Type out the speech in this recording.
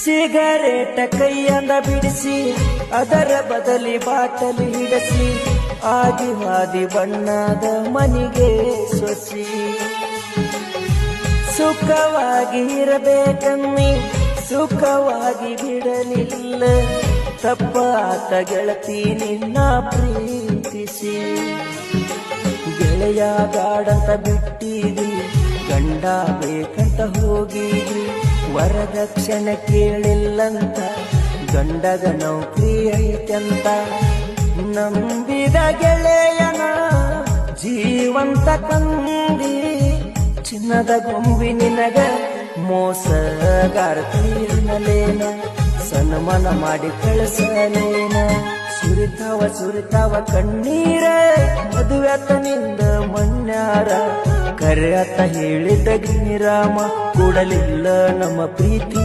ಸಿಗರೇಟ ಕೈಯಿಂದ ಬಿಡಿಸಿ ಅದರ ಬದಲಿ ಬಾಟಲಿ ಹಿಡಿಸಿ ಆದಿ ಹಾದಿ ಬಣ್ಣದ ಮನಿಗೆ ಸೊಸಿ ಸುಖವಾಗಿ ಇರಬೇಕಮ್ಮಿ ಸುಖವಾಗಿ ಬಿಡಲಿಲ್ಲ ತಪ್ಪಾತ ಗೆಳತಿ ನಿನ್ನ ಪ್ರೀತಿಸಿ ಗೆಳೆಯ ಗಾಡಂತ ಬಿಟ್ಟಿದಿ ಗಂಡ ಬೇಕಂತ ಹೋಗಿದಿ ವರದಕ್ಷಿಣೆ ಕೇಳಿಲ್ಲಂತ ಗಂಡಗ ನೌಕರಿ ಐತಂತ ನಂಬಿದ ಗೆಳೆಯನ ಜೀವಂತ ಕಂದಿ ಚಿನ್ನದ ಗೊಂಬಿ ನಿನಗ ಮೋಸಗಾರತೀರ್ನಲೇನ ಸನ್ಮಾನ ಮಾಡಿ ಕಳಿಸಲೇನ ಸುರಿತಾವ ಕಣ್ಣೀರ ಮದುವೆತನಿಂದ ಮನ್ಯಾರ ಕರೆಯತ್ತ ಹೇಳಿದ ಗಿರಿರಾಮ ಕೂಡಲಿಲ್ಲ ನಮ್ಮ ಪ್ರೀತಿ